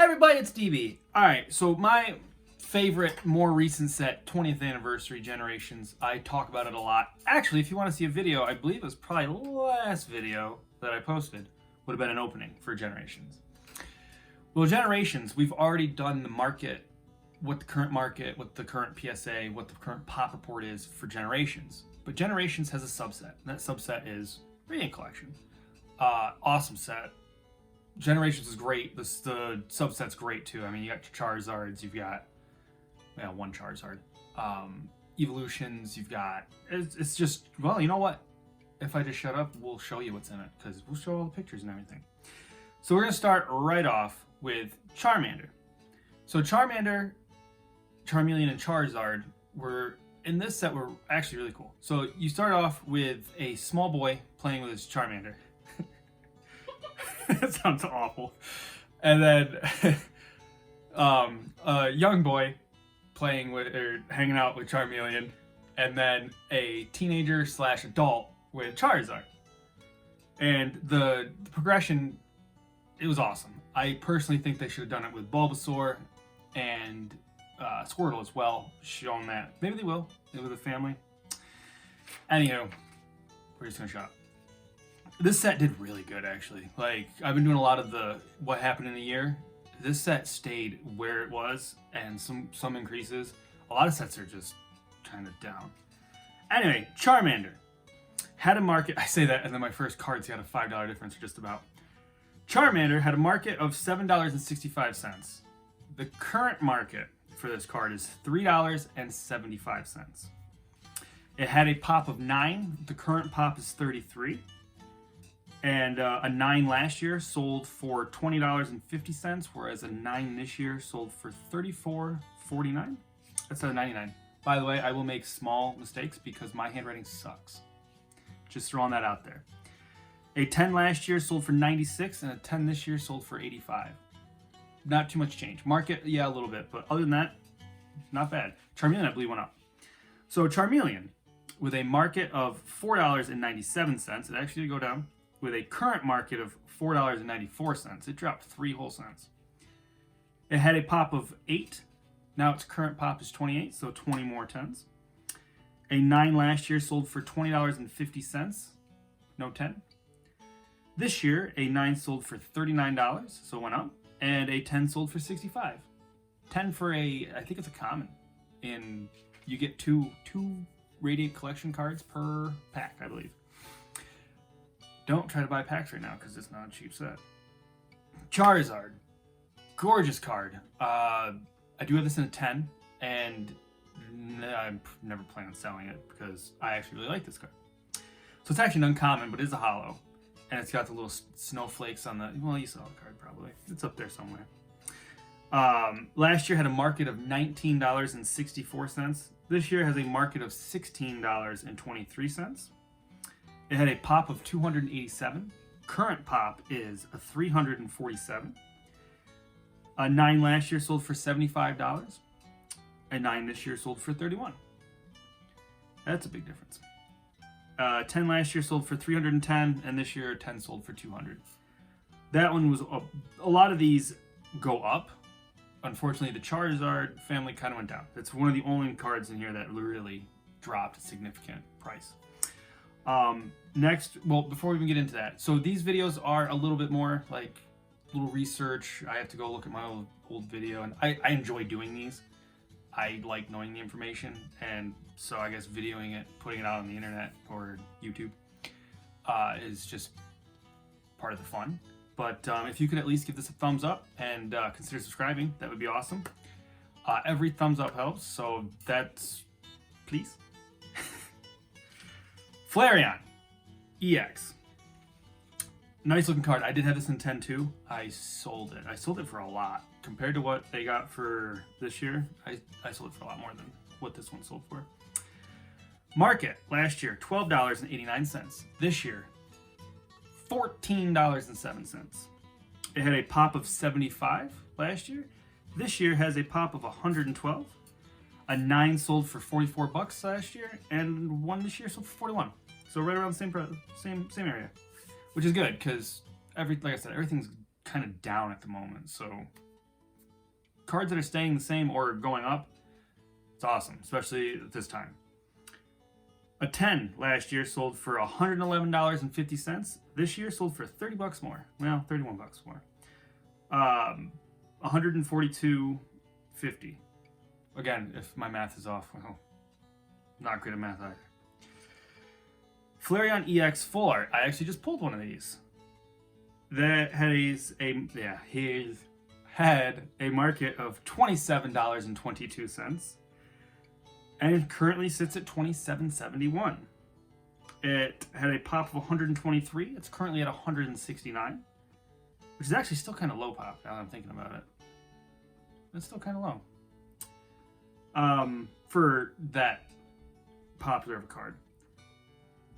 Hey everybody, it's DB. Alright, so my favorite, more recent set, 20th anniversary Generations, I talk about it a lot. Actually, if you want to see a video, I believe it was probably the last video that I posted, would have been an opening for Generations. Well, Generations, we've already done the market, what the current PSA, what the current pop report is for Generations. But Generations has a subset, and that subset is Radiant Collection. Awesome set. Generations is great. The subset's great too. I mean, you got Charizards, you've got one Charizard. Evolutions, you've got. It's just, well, you know what? If I just shut up, we'll show you what's in it because we'll show all the pictures and everything. So we're gonna start right off with Charmander. So Charmander, Charmeleon, and Charizard were in this set were actually really cool. So you start off with a small boy playing with his Charmander. That sounds awful. And then a young boy playing with or hanging out with Charmeleon, and then a teenager / adult with Charizard. And the progression, it was awesome. I personally think they should have done it with Bulbasaur and Squirtle as well, showing that. Maybe they will, with a family. Anywho, we're just gonna shut up. This set did really good, actually. Like, I've been doing a lot of the what happened in the year. This set stayed where it was, and some increases. A lot of sets are just kind of down. Anyway, Charmander had a market. I say that, and then my first cards got a $5 difference, just about. Charmander had a market of $7.65. The current market for this card is $3.75. It had a pop of 9. The current pop is 33. And a 9 last year sold for $20.50, whereas a 9 this year sold for $34.49. That's a 99. By the way, I will make small mistakes because my handwriting sucks. Just throwing that out there. A 10 last year sold for 96, and a 10 this year sold for 85. Not too much change. Market, yeah, a little bit, but other than that, not bad. Charmeleon, I believe, went up. So Charmeleon, with a market of $4.97, it actually did go down. With a current market of $4.94, it dropped 3 whole cents. It had a pop of 8. Now its current pop is 28, so 20 more 10s. A 9 last year sold for $20.50, no 10. This year, a 9 sold for $39, so it went up, and a 10 sold for $65. 10 for I think it's a common. And you get two Radiant Collection cards per pack, I believe. Don't try to buy packs right now because it's not a cheap set. Charizard. Gorgeous card. I do have this in a 10, and I never plan on selling it because I actually really like this card. So it's actually an uncommon, but it is a holo. And it's got the little snowflakes on the... Well, you saw the card probably. It's up there somewhere. Last year had a market of $19.64. This year has a market of $16.23. It had a pop of 287. Current pop is a 347. A 9 last year sold for $75. A 9 this year sold for $31. That's a big difference. 10 last year sold for $310, and this year 10 sold for $200. That one was a lot of these go up. Unfortunately, the Charizard family kind of went down. It's one of the only cards in here that really dropped a significant price. Next, well, before we even get into that, so these videos are a little bit more like little research. I have to go look at my old video, and I enjoy doing these. I like knowing the information, and so I guess videoing it, putting it out on the internet or YouTube is just part of the fun. But if you could at least give this a thumbs up and consider subscribing, that would be awesome. Every thumbs up helps, so that's please. Flareon EX. Nice looking card. I did have this in 10 too. I sold it. I sold it for a lot. Compared to what they got for this year, I sold it for a lot more than what this one sold for. Market last year, $12.89. This year, $14.07. It had a pop of 75 last year. This year has a pop of 112. A 9 sold for $44 last year, and 1 this year sold for 41. So right around the same area, which is good because like I said, everything's kind of down at the moment. So cards that are staying the same or going up, it's awesome, especially at this time. A 10 last year sold for $111.50. This year sold for 30 bucks more. Well, 31 bucks more. $142.50. Again, if my math is off, well, not great at math either. Flareon EX Full Art. I actually just pulled one of these. That had a market of $27.22. And it currently sits at $27.71. It had a pop of 123. It's currently at 169, which is actually still kind of low pop now that I'm thinking about it. It's still kind of low for that popular of a card.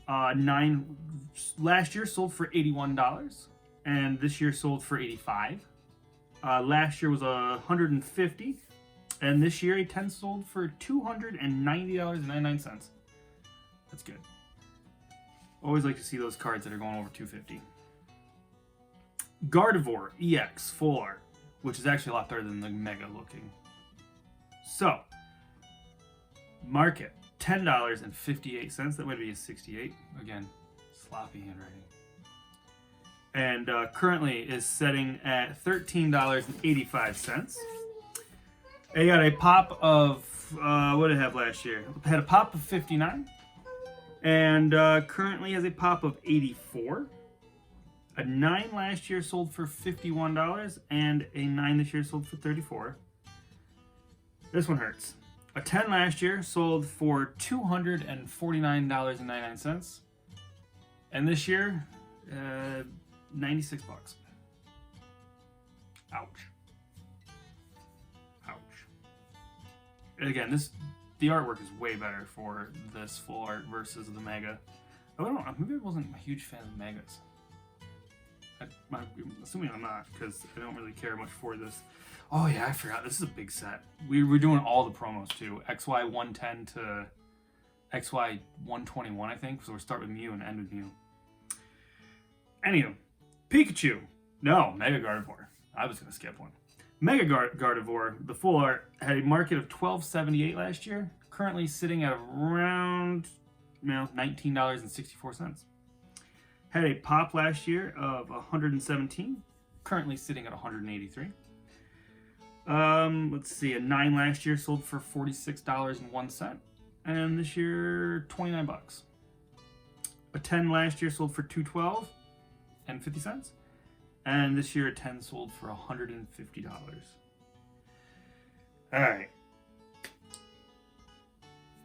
9 last year sold for $81, and this year sold for $85. Last year was $150. And this year, a 10 sold for $290.99. That's good. Always like to see those cards that are going over $250. Gardevoir EX Full Art, which is actually a lot better than the Mega looking. So, market $10.58. That might be a 68. Again, sloppy handwriting. And currently is setting at $13.85. It got a pop of, what did it have last year? It had a pop of 59. And currently has a pop of 84. A 9 last year sold for $51. And a 9 this year sold for $34. This one hurts. A 10 last year sold for $249.99. And this year, 96 bucks. Ouch. And again, the artwork is way better for this full art versus the Mega. I don't know, maybe I wasn't a huge fan of the Megas. I'm assuming I'm not, because I don't really care much for this. Oh yeah, I forgot, this is a big set. We're doing all the promos too. XY 110 to XY 121, I think. So we'll start with Mew and end with Mew. Anywho, Pikachu. No, Mega Gardevoir. I was going to skip one. Mega Gardevoir, the full art, had a market of $12.78 last year, currently sitting at around $19.64. Had a pop last year of 117, currently sitting at 183. Let's see, a 9 last year sold for $46.01, and this year 29 bucks. A 10 last year sold for $212.50. And this year a 10 sold for $150. Alright.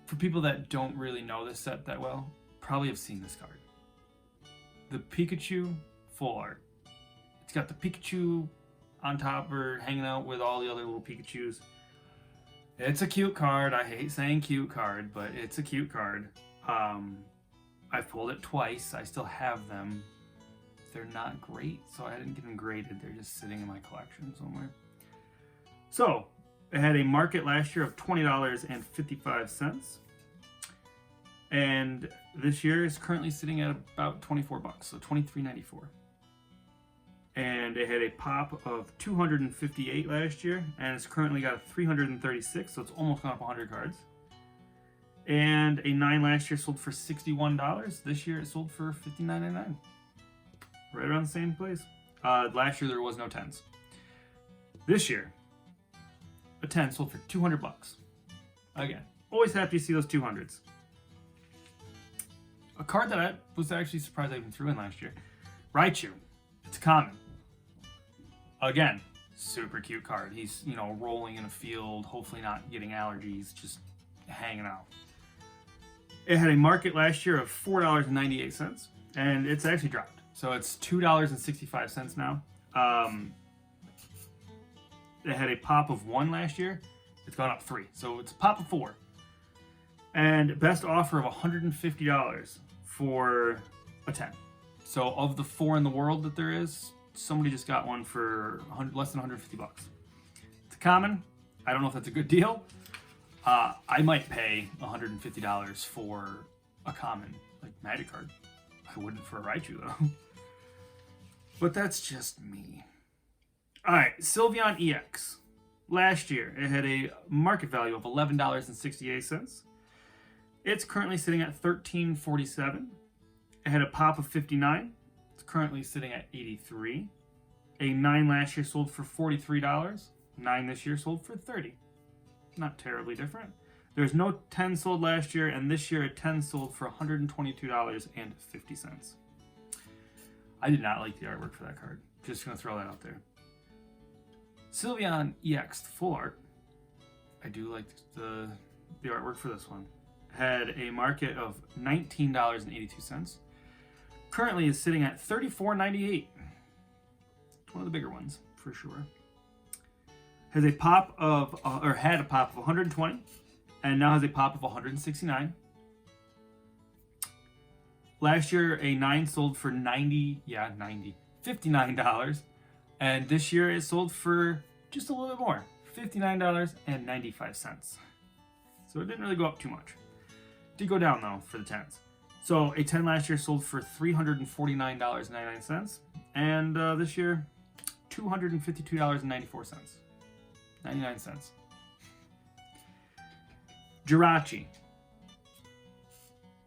For people that don't really know this set that well, probably have seen this card. The Pikachu Full Art. It's got the Pikachu on top or hanging out with all the other little Pikachus. It's a cute card. I hate saying cute card, but it's a cute card. I've pulled it twice. I still have them. They're not great, so I didn't get them graded. They're just sitting in my collection somewhere. So, it had a market last year of $20.55. And this year is currently sitting at about 24 bucks, so $23.94. And it had a pop of 258 last year, and it's currently got a 336, so it's almost gone up 100 cards. And a 9 last year sold for $61. This year it sold for $59.99. Right around the same place. Last year there was no 10s. This year, a 10 sold for 200 bucks. Again, always happy to see those 200s. A card that I was actually surprised I even threw in last year. Raichu. It's common. Again, super cute card. He's, rolling in a field, hopefully not getting allergies, just hanging out. It had a market last year of $4.98, and it's actually dropped. So it's $2.65 now. It had a pop of 1 last year. It's gone up 3. So it's a pop of 4. And best offer of $150 for a 10. So of the 4 in the world that there is, somebody just got one for less than 150 bucks. It's a common. I don't know if that's a good deal. I might pay $150 for a common, like Magic card. I wouldn't for a Raichu though. But that's just me. Alright, Sylveon EX. Last year, it had a market value of $11.68. It's currently sitting at $13.47. It had a pop of 59. It's currently sitting at 83. A 9 last year sold for $43. 9 this year sold for $30. Not terribly different. There's no 10 sold last year, and this year a 10 sold for $122.50. I did not like the artwork for that card. Just gonna throw that out there. Flareon EX full art. I do like the artwork for this one. Had a market of $19.82. Currently is sitting at $34.98. One of the bigger ones for sure. Has a pop of or had a pop of 120, and now has a pop of 169. Last year a 9 sold for $59, and this year it sold for just a little bit more, $59.95. So it didn't really go up too much. Did go down though for the 10s. So a 10 last year sold for $349.99, and this year $252.94. 99 cents. Jirachi.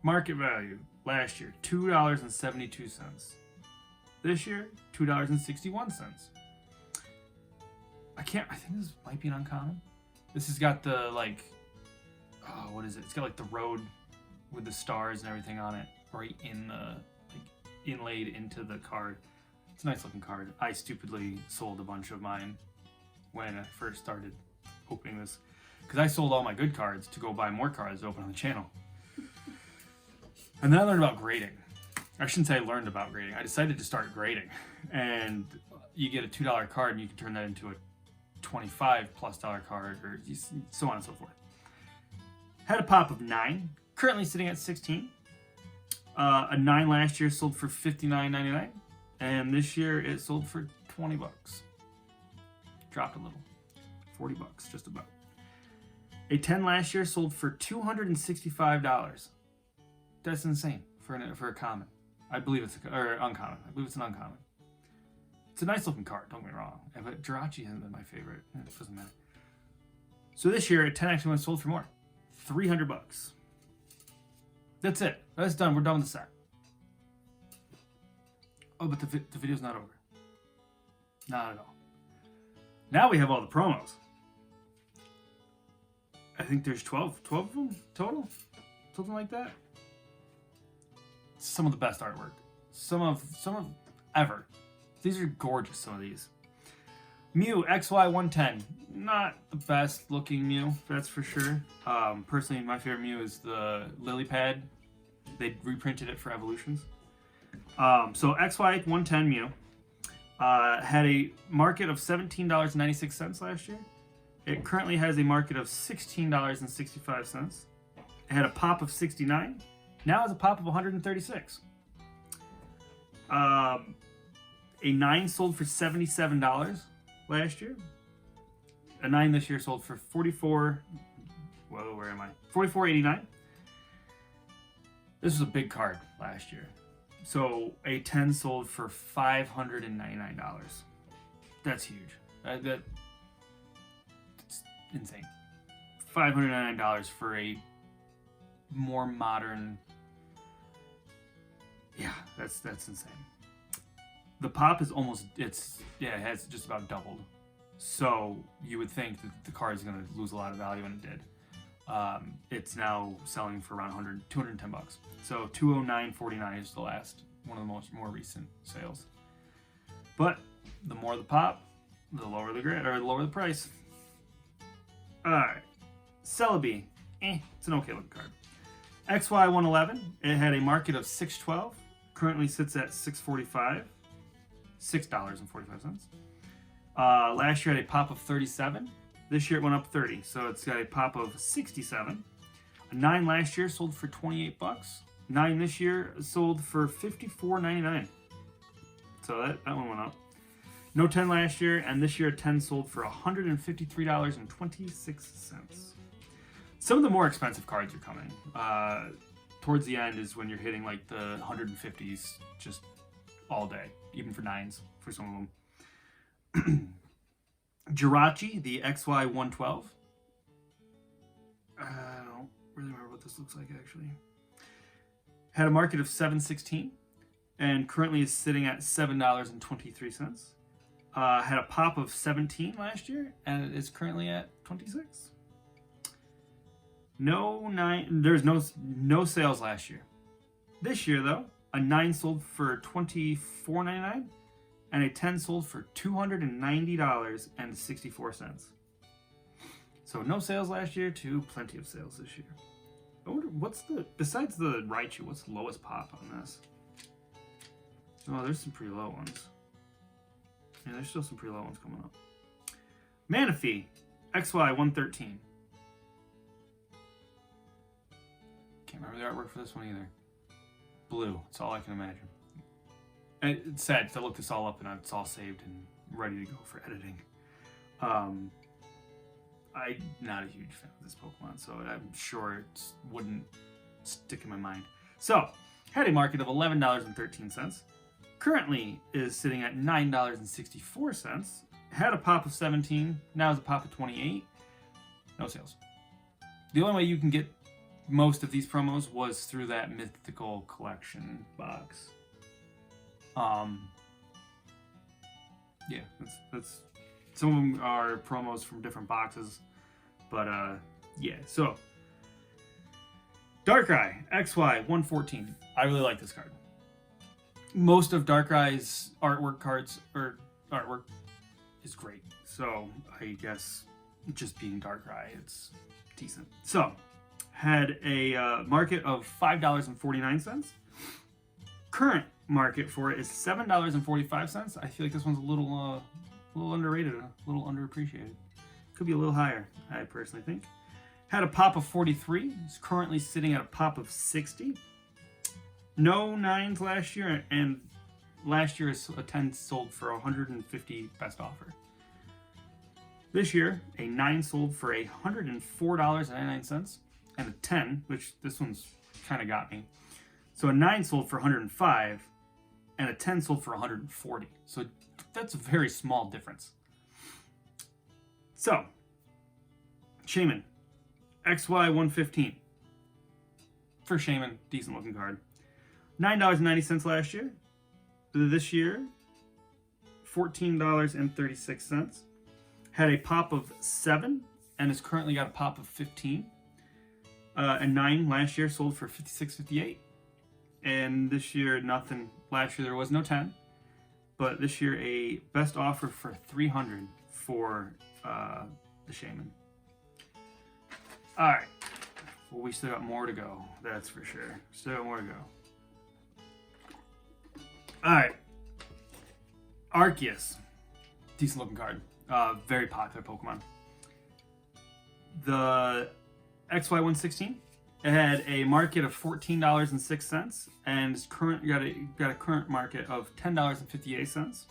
Market value last year $2.72. This year $2.61. I think this might be an uncommon. This has got the what is it? It's got like the road with the stars and everything on it, right in the inlaid into the card. It's a nice looking card. I stupidly sold a bunch of mine when I first started opening this, because I sold all my good cards to go buy more cards to open on the channel. And then I learned about grading. I shouldn't say I learned about grading. I decided to start grading, and you get a $2 card and you can turn that into a $25+ card, or so on and so forth. Had a pop of 9, currently sitting at 16. A 9 last year sold for $59.99, and this year it sold for $20. Dropped a little, $40, just about. A 10 last year sold for $265. That's insane for a common. I believe it's uncommon. I believe it's an uncommon. It's a nice looking card, don't get me wrong. But Jirachi hasn't been my favorite. It doesn't matter. So this year, a 10 actually went sold for more, $300. That's it. That's done. We're done with the set. Oh, but the video's not over. Not at all. Now we have all the promos. I think there's 12 of them total, something like that. Some of the best artwork, some of ever. These are gorgeous. Some of these. Mew XY110, not the best looking Mew, that's for sure. Personally, my favorite Mew is the Lily Pad. They reprinted it for Evolutions. So XY110 Mew had a market of $17.96 last year. It currently has a market of $16.65. It had a pop of 69. Now has a pop of 136. A 9 sold for $77 last year. A 9 this year sold for $44.89. This was a big card last year. So a 10 sold for $599. That's huge. That's insane. $599 for a more modern. Yeah, that's insane. The pop is almost, it has just about doubled. So you would think that the card is going to lose a lot of value, and it did. It's now selling for around $210. So $209.49 is the last one of the more recent sales. But the more the pop, the lower the grade, or the lower the price. All right, Celebi, it's an okay looking card. XY111, it had a market of $6.12. Currently sits at $6.45. $6.45. Last year had a pop of 37. This year it went up 30, so it's got a pop of 67. A 9 last year sold for $28. 9 this year sold for $54.99. So that one went up. No 10 last year, and this year 10 sold for $153.26. Some of the more expensive cards are coming. Towards the end is when you're hitting like the 150s just all day, even for 9s for some of them. Jirachi, the XY112. I don't really remember what this looks like, actually. Had a market of $7.16 and currently is sitting at $7.23. Had a pop of 17 last year and it is currently at 26. There's no sales last year. This year though, a 9 sold for $24.99 and a 10 sold for $290.64. So no sales last year to plenty of sales this year. I wonder what's besides the Raichu, what's the lowest pop on this? Oh, there's some pretty low ones. Yeah, there's still some pretty low ones coming up. Manaphy, XY113. Can't remember the artwork for this one either. Blue, that's all I can imagine. And it's sad to look this all up and it's all saved and ready to go for editing. I'm not a huge fan of this Pokemon, so I'm sure it wouldn't stick in my mind. So, had a market of $11.13. Currently is sitting at $9.64. Had a pop of 17, now is a pop of 28. No sales. The only way you can get most of these promos was through that mythical collection box. Yeah, that's some of them are promos from different boxes, but yeah. So Darkrai XY114. I really like this card. Most of Darkrai's artwork is great. So I guess just being Darkrai, it's decent. So had a market of $5.49. Current market for it is $7.45. I feel like this one's a little underrated, a little underappreciated. Could be a little higher, I personally think. Had a pop of 43. It's currently sitting at a pop of 60. No 9s last year, and last year a 10 sold for $150 best offer. This year, a 9 sold for $104.99, and a 10, which this one's kind of got me. So a 9 sold for $105, and a 10 sold for $140. So that's a very small difference. So, Shaman, XY115. For Shaman, decent looking card. $9.90 last year. This year, $14.36. Had a pop of 7, and has currently got a pop of 15. A 9 last year sold for $56.58. And this year, nothing. Last year there was no 10. But this year, a best offer for $300 for the Shaman. Alright. Well, we still got more to go. That's for sure. Still got more to go. Alright. Arceus. Decent looking card. Very popular Pokemon. The XY116. It had a market of $14.06 and is got a current market of $10.58.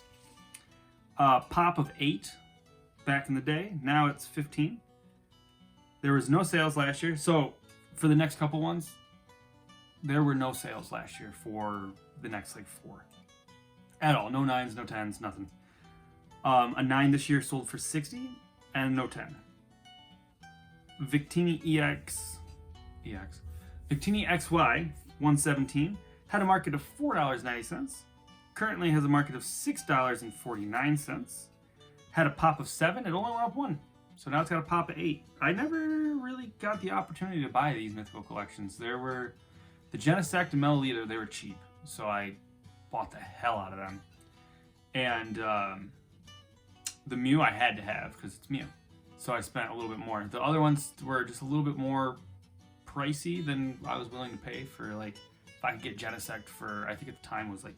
Pop of 8 back in the day. Now it's 15. There was no sales last year. So for the next couple ones, there were no sales last year for the next like 4. At all. No 9s, no 10s, nothing. A 9 this year sold for $60 and no 10. Victini EX. Victini XY 117 had a market of $4.90. Currently has a market of $6.49. Had a pop of 7. It only went up 1. So now it's got a pop of 8. I never really got the opportunity to buy these mythical collections. There were the Genesect and Melalita, they were cheap. So I bought the hell out of them. And the Mew I had to have because it's Mew. So I spent a little bit more. The other ones were just a little bit more pricey than I was willing to pay for, like, if I could get Genesect for, I think at the time was like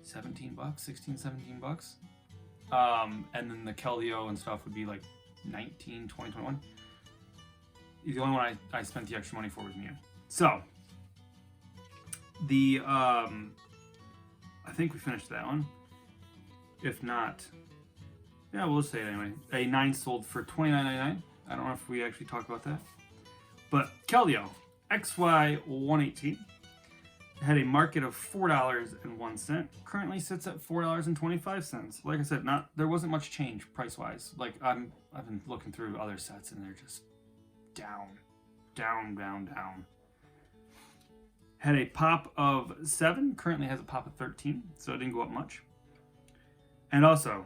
$17, 16, $17. And then the Keldeo and stuff would be like 19, 20, 21. The only one I spent the extra money for was Mew. So, the, I think we finished that one. If not, yeah, we'll just say it anyway. A 9 sold for $29.99. I don't know if we actually talked about that. But Keldeo, XY118, Had a market of $4.01. Currently sits at $4.25. Like I said, there wasn't much change price wise. Like I've been looking through other sets and they're just down, down, down, down. Had a pop of 7. Currently has a pop of 13, so it didn't go up much. And also,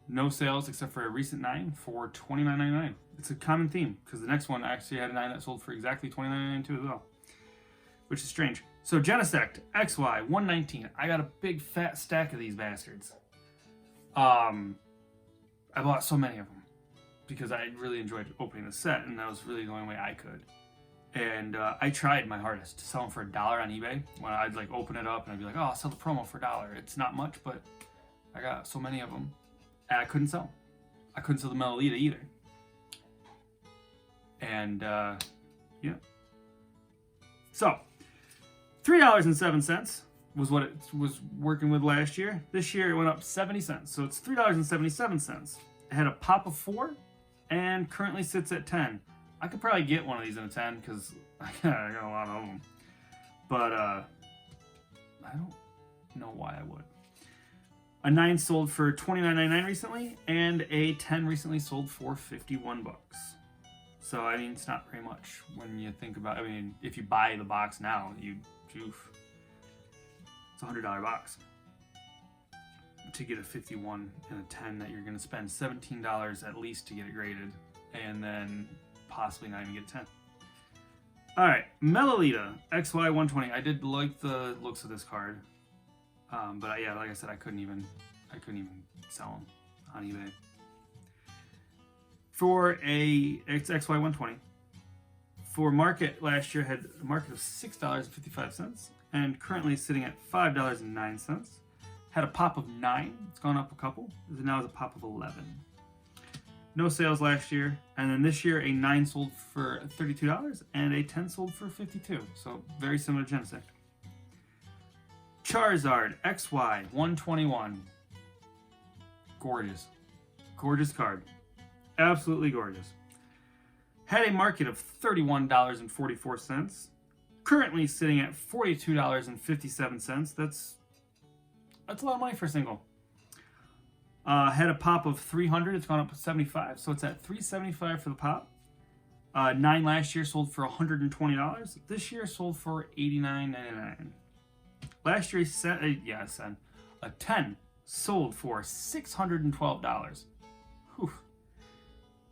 no sales except for a recent 9 for $29.99. It's a common theme because the next one actually had a 9 that sold for exactly $29.99 too as well, which is strange. So Genesect XY 119. I got a big fat stack of these bastards. I bought so many of them because I really enjoyed opening the set, and that was really the only way I could. And I tried my hardest to sell them for $1 on eBay. When I'd like open it up and I'd be like, "Oh, I'll sell the promo for $1." It's not much, but I got so many of them, and I couldn't sell them. I couldn't sell the Melita either. And yeah. So $3.07 was what it was working with last year. This year it went up 70 cents, so it's $3.77. It had a pop of 4, and currently sits at 10. I could probably get one of these in a 10 because I got a lot of them, but I don't know why I would. A 9 sold for $29.99 recently, and a 10 recently sold for $51. So I mean, it's not very much when you think about. I mean, if you buy the box now, it's a $100 box to get a 51 and a 10 that you're going to spend $17 at least to get it graded, and then possibly not even get 10. All right, Melita XY 120. I did like the looks of this card, but yeah, like I said, I couldn't even sell them on eBay. For a XY 120, for market last year had a market of $6.55, and currently sitting at $5.09. Had a pop of 9. It's gone up a couple. Now it's a pop of 11. No sales last year, and then this year a 9 sold for $32 and a 10 sold for $52. So very similar to Genesect. Charizard XY 121. Gorgeous. Gorgeous card. Absolutely gorgeous. Had a market of $31.44. Currently sitting at $42.57. That's a lot of money for a single. Had a pop of 300. It's gone up to 75, so it's at $375 for the pop. 9 last year sold for $120. This year sold for $89.99. Last year a 10 sold for $612. Whew.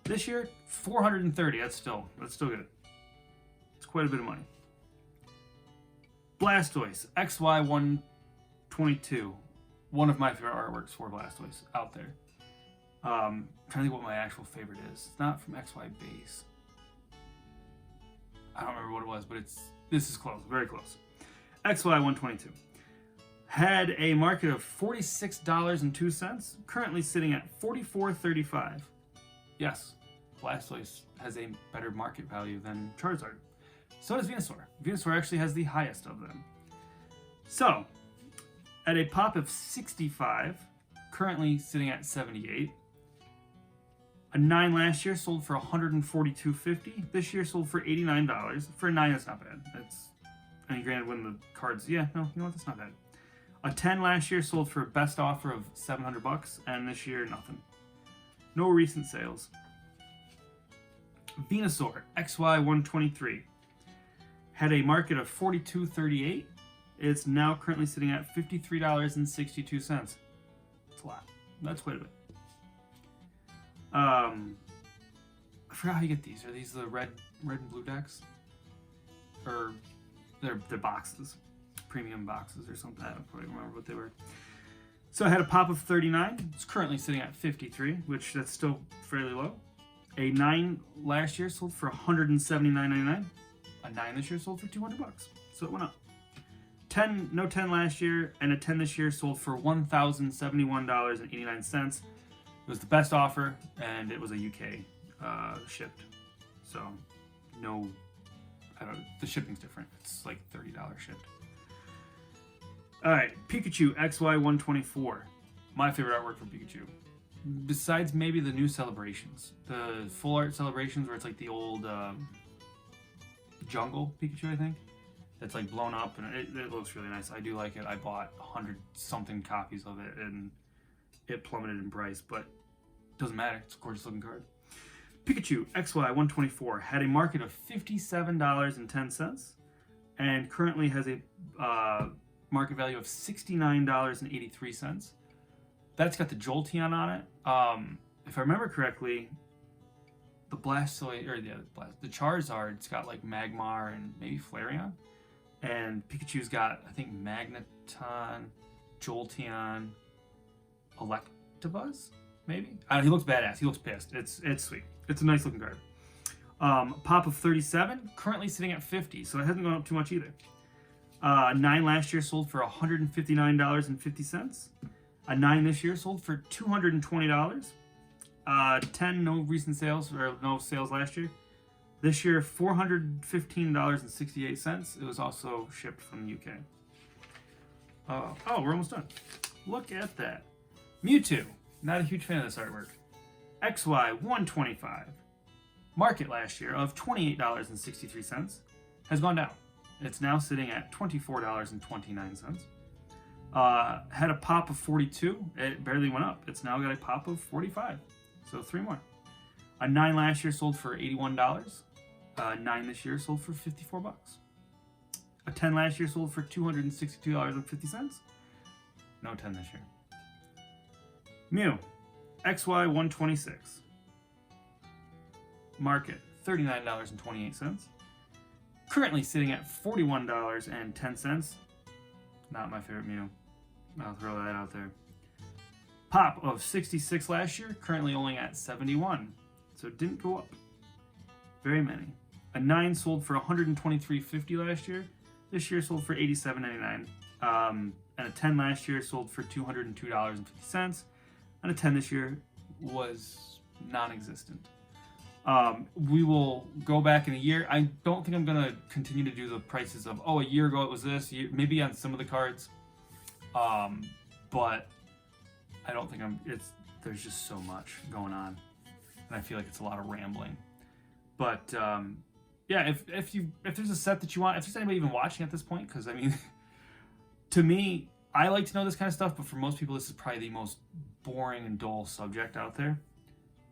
This year $430. That's still good. It's quite a bit of money. Blastoise XY 122. One of my favorite artworks for Blastoise out there. Trying to think what my actual favorite is. It's not from XY Base. I don't remember what it was, but this is close, very close. XY 122. Had a market of $46.02. Currently sitting at $44.35. Yes, Blastoise has a better market value than Charizard. So does Venusaur. Venusaur actually has the highest of them. So, at a pop of 65, currently sitting at 78. A 9 last year sold for $142.50. This year sold for $89. For a 9, that's not bad. Granted, when the cards, you know what, that's not bad. A 10 last year sold for a best offer of $700, and this year, nothing. No recent sales. Venusaur XY 123 had a market of $42.38. It's now currently sitting at $53.62. That's a lot. That's quite a bit. I forgot how you get these. Are these the red and blue decks? Or they're boxes. Premium boxes or something. I don't quite remember what they were. So I had a pop of 39. It's currently sitting at 53, which that's still fairly low. A 9 last year sold for $179.99. A 9 this year sold for $200. So it went up. 10 last year, and a 10 this year sold for $1,071.89. It was the best offer, and it was a UK shipped. So the shipping's different. It's like $30 shipped. All right, Pikachu XY 124. My favorite artwork for Pikachu. Besides maybe the new celebrations, the full art celebrations where it's like the old jungle Pikachu, I think. It's like blown up, and it looks really nice. I do like it. I bought 100-something copies of it, and it plummeted in price, but doesn't matter. It's a gorgeous looking card. Pikachu XY124 had a market of $57.10 and currently has a market value of $69.83. That's got the Jolteon on it. If I remember correctly, the the Charizard's got like Magmar and maybe Flareon, and Pikachu's got, I think, Magneton, Jolteon, Electabuzz, maybe. He looks badass. He looks pissed. It's sweet. It's a nice looking card. Pop of 37, currently sitting at 50, so it hasn't gone up too much either. 9 last year sold for $159.50. A 9 this year sold for $220. 10 no recent sales, or no sales last year. This year, $415.68. It was also shipped from the UK. Oh, we're almost done. Look at that. Mewtwo. Not a huge fan of this artwork. XY125. Market last year of $28.63 has gone down. It's now sitting at $24.29. Had a pop of 42. It barely went up. It's now got a pop of 45. So 3 more. A 9 last year sold for $81. 9 this year sold for $54. A 10 last year sold for $262.50. No 10 this year. Mew XY126. Market $39.28. Currently sitting at $41.10. Not my favorite Mew. I'll throw that out there. Pop of 66 last year, currently only at 71. So it didn't go up very many. A 9 sold for $123.50 last year. This year sold for $87.99. And a 10 last year sold for $202.50. And a 10 this year was non-existent. We will go back in a year. I don't think I'm going to continue to do the prices of, a year ago it was this, maybe on some of the cards. But I don't think there's just so much going on. And I feel like it's a lot of rambling. But yeah, if there's a set that you want, if there's anybody even watching at this point, because I mean, to me, I like to know this kind of stuff, but for most people, this is probably the most boring and dull subject out there.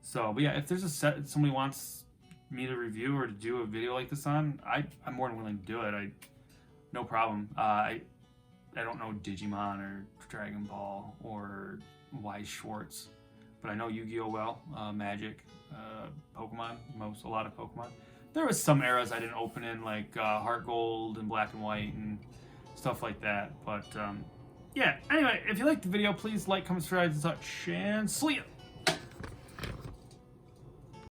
So, but yeah, if there's a set that somebody wants me to review or to do a video like this on, I'm more than willing to do it. No problem. I don't know Digimon or Dragon Ball or Wise Schwartz, but I know Yu-Gi-Oh well, Magic, Pokemon, a lot of Pokemon. There was some eras I didn't open in, like Heart Gold and Black and White and stuff like that. But yeah, anyway, if you liked the video, please like, comment, subscribe, and such, and see ya!